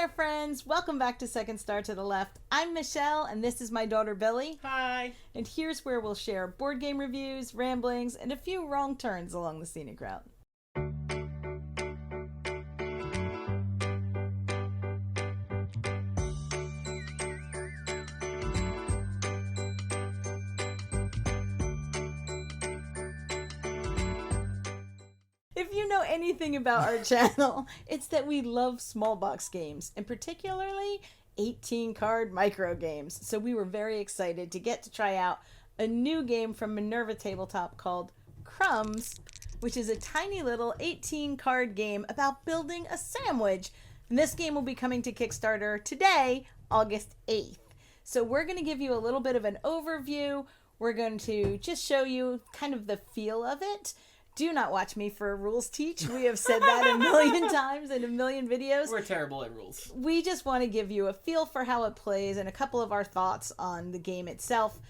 there, friends. Welcome back to Second Star to the Left. I'm Michelle, and this is my daughter, Billy. Hi. And here's where we'll share board game reviews, ramblings, and a few wrong turns along the scenic route. If you know anything about our channel, it's that we love small box games, and particularly 18 card micro games. So we were very excited to get to try out a new game from Minerva Tabletop called Crumbs, which is a tiny little 18 card game about building a sandwich. And this game will be coming to Kickstarter today, August 8th. So we're going to give you a little bit of an overview. We're going to just show you kind of the feel of it. Do not watch me for a rules teach. We have said that a million times in a million videos. We're terrible at rules. We just want to give you a feel for how it plays and a couple of our thoughts on the game itself.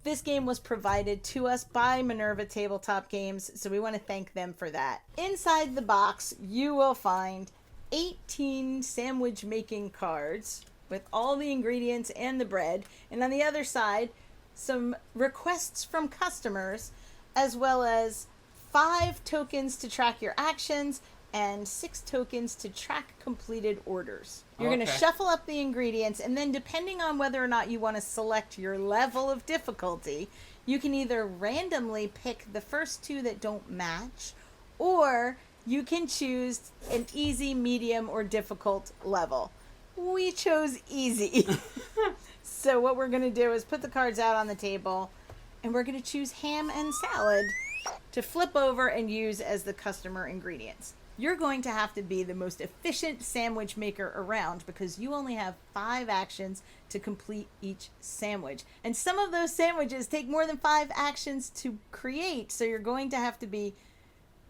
This game was provided to us by Minerva Tabletop Games, so we want to thank them for that. Inside the box, you will find 18 sandwich making cards with all the ingredients and the bread. And on the other side, some requests from customers, as well as 5 tokens to track your actions and 6 tokens to track completed orders. You're going to shuffle up the ingredients, and then depending on whether or not you want to select your level of difficulty, you can either randomly pick the first 2 that don't match, or you can choose an easy, medium, or difficult level. We chose easy. So what we're going to do is put the cards out on the table, and we're going to choose ham and salad to flip over and use as the customer ingredients. You're going to have to be the most efficient sandwich maker around because you only have 5 actions to complete each sandwich. And some of those sandwiches take more than 5 actions to create, so you're going to have to be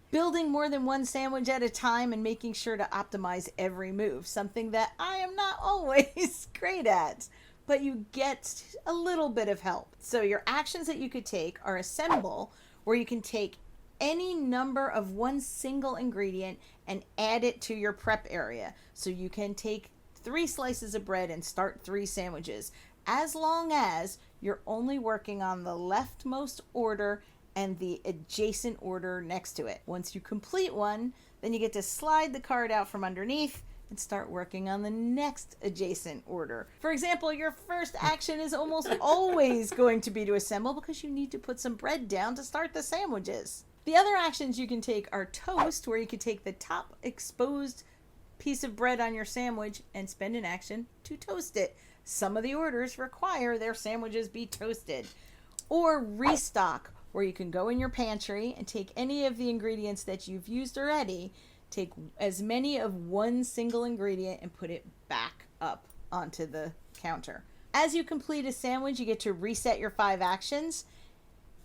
building more than one sandwich at a time and making sure to optimize every move, something that I am not always great at. But you get a little bit of help. So your actions that you could take are assemble, where you can take any number of one single ingredient and add it to your prep area. So you can take 3 slices of bread and start 3 sandwiches, as long as you're only working on the leftmost order and the adjacent order next to it. Once you complete one, then you get to slide the card out from underneath and start working on the next adjacent order. For example, your first action is almost always going to be to assemble because you need to put some bread down to start the sandwiches. The other actions you can take are toast, where you could take the top exposed piece of bread on your sandwich and spend an action to toast it. Some of the orders require their sandwiches be toasted. Or restock, where you can go in your pantry and take any of the ingredients that you've used already, take as many of one single ingredient and put it back up onto the counter. As you complete a sandwich, you get to reset your 5 actions,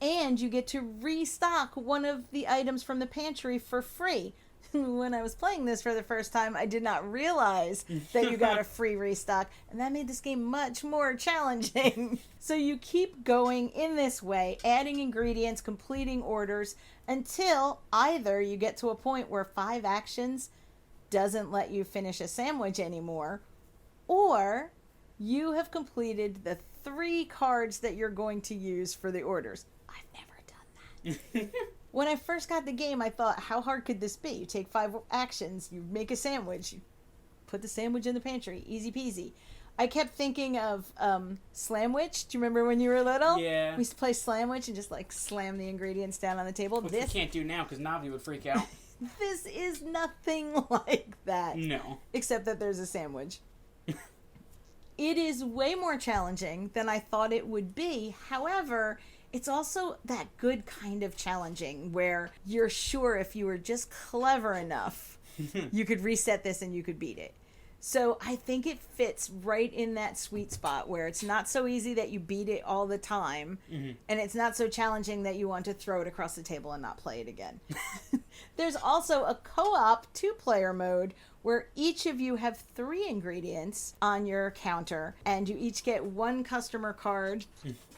and you get to restock one of the items from the pantry for free. When I was playing this for the first time, I did not realize that you got a free restock, and that made this game much more challenging. So you keep going in this way, adding ingredients, completing orders, until either you get to a point where 5 actions doesn't let you finish a sandwich anymore, or you have completed the 3 cards that you're going to use for the orders. I've never done that. When I first got the game, I thought, how hard could this be? You take 5 actions, you make a sandwich, you put the sandwich in the pantry, easy peasy. I kept thinking of Slamwich. Do you remember when you were little? Yeah. We used to play Slamwich and just like slam the ingredients down on the table. Which we can't do now because Navi would freak out. This is nothing like that. No. Except that there's a sandwich. It is way more challenging than I thought it would be. However, it's also that good kind of challenging where you're sure if you were just clever enough, you could reset this and you could beat it. So I think it fits right in that sweet spot where it's not so easy that you beat it all the time, and it's not so challenging that you want to throw it across the table and not play it again. There's also a co-op 2-player mode where each of you have 3 ingredients on your counter, and you each get 1 customer card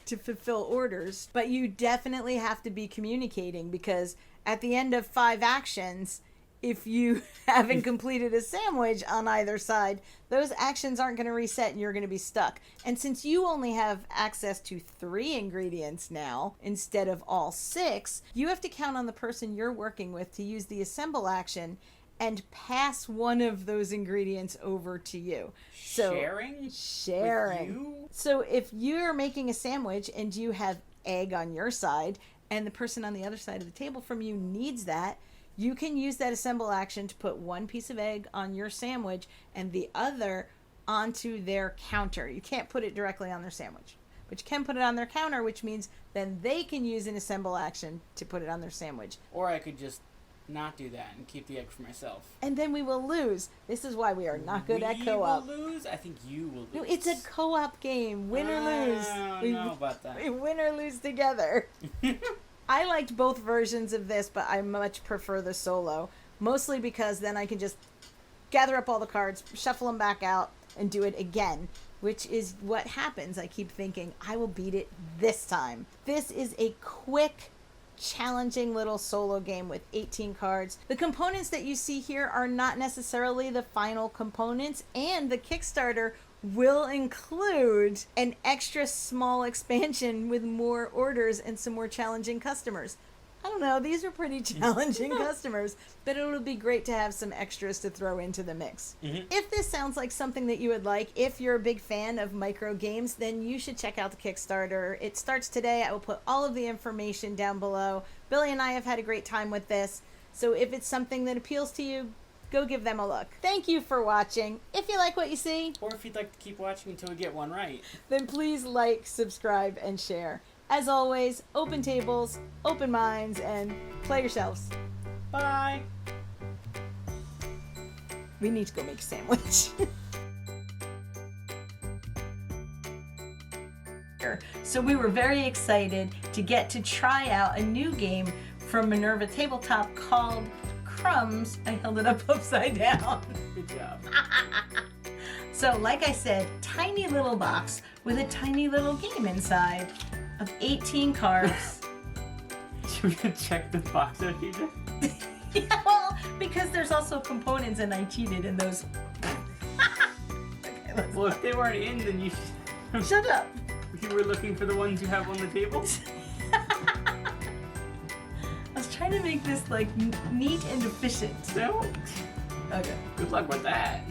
to fulfill orders, but you definitely have to be communicating because at the end of 5 actions, if you haven't completed a sandwich on either side, those actions aren't going to reset and you're going to be stuck. And since you only have access to 3 ingredients now instead of all 6, you have to count on the person you're working with to use the assemble action and pass one of those ingredients over to you. So, Sharing? With you? So if you're making a sandwich and you have egg on your side and the person on the other side of the table from you needs that, you can use that assemble action to put one piece of egg on your sandwich and the other onto their counter. You can't put it directly on their sandwich, but you can put it on their counter, which means then they can use an assemble action to put it on their sandwich. Or I could just not do that and keep the egg for myself. And then we will lose. This is why we are not good at co-op. We will lose? I think you will lose. No, it's a co-op game. Win or lose. I don't know about that. We win or lose together. I liked both versions of this, but I much prefer the solo. Mostly because then I can just gather up all the cards, shuffle them back out, and do it again. Which is what happens. I keep thinking, I will beat it this time. This is a quick, challenging little solo game with 18 cards. The components that you see here are not necessarily the final components, and the Kickstarter will include an extra small expansion with more orders and some more challenging customers. I don't know, these are pretty challenging customers, but it'll be great to have some extras to throw into the mix. If this sounds like something that you would like, if you're a big fan of micro games, then you should check out the Kickstarter. It starts today. I will put all of the information down below. Billy and I have had a great time with this, so if it's something that appeals to you, go give them a look. Thank you for watching. If you like what you see, or if you'd like to keep watching until we get one right, then please like, subscribe, and share. As always, open tables, open minds, and play yourselves. bye! We need to go make a sandwich. So we were very excited to get to try out a new game from Minerva Tabletop called Crumbs. I held it up upside down. Good job. So like I said, tiny little box with a tiny little game inside of 18 cards. Should we check the box out here? Yeah, well, because there's also components and I cheated in those. Okay, Well, if they weren't in, then you should... Shut up. You were looking for the ones you have on the table? I was trying to make this like neat and efficient. So, Okay. good luck with that.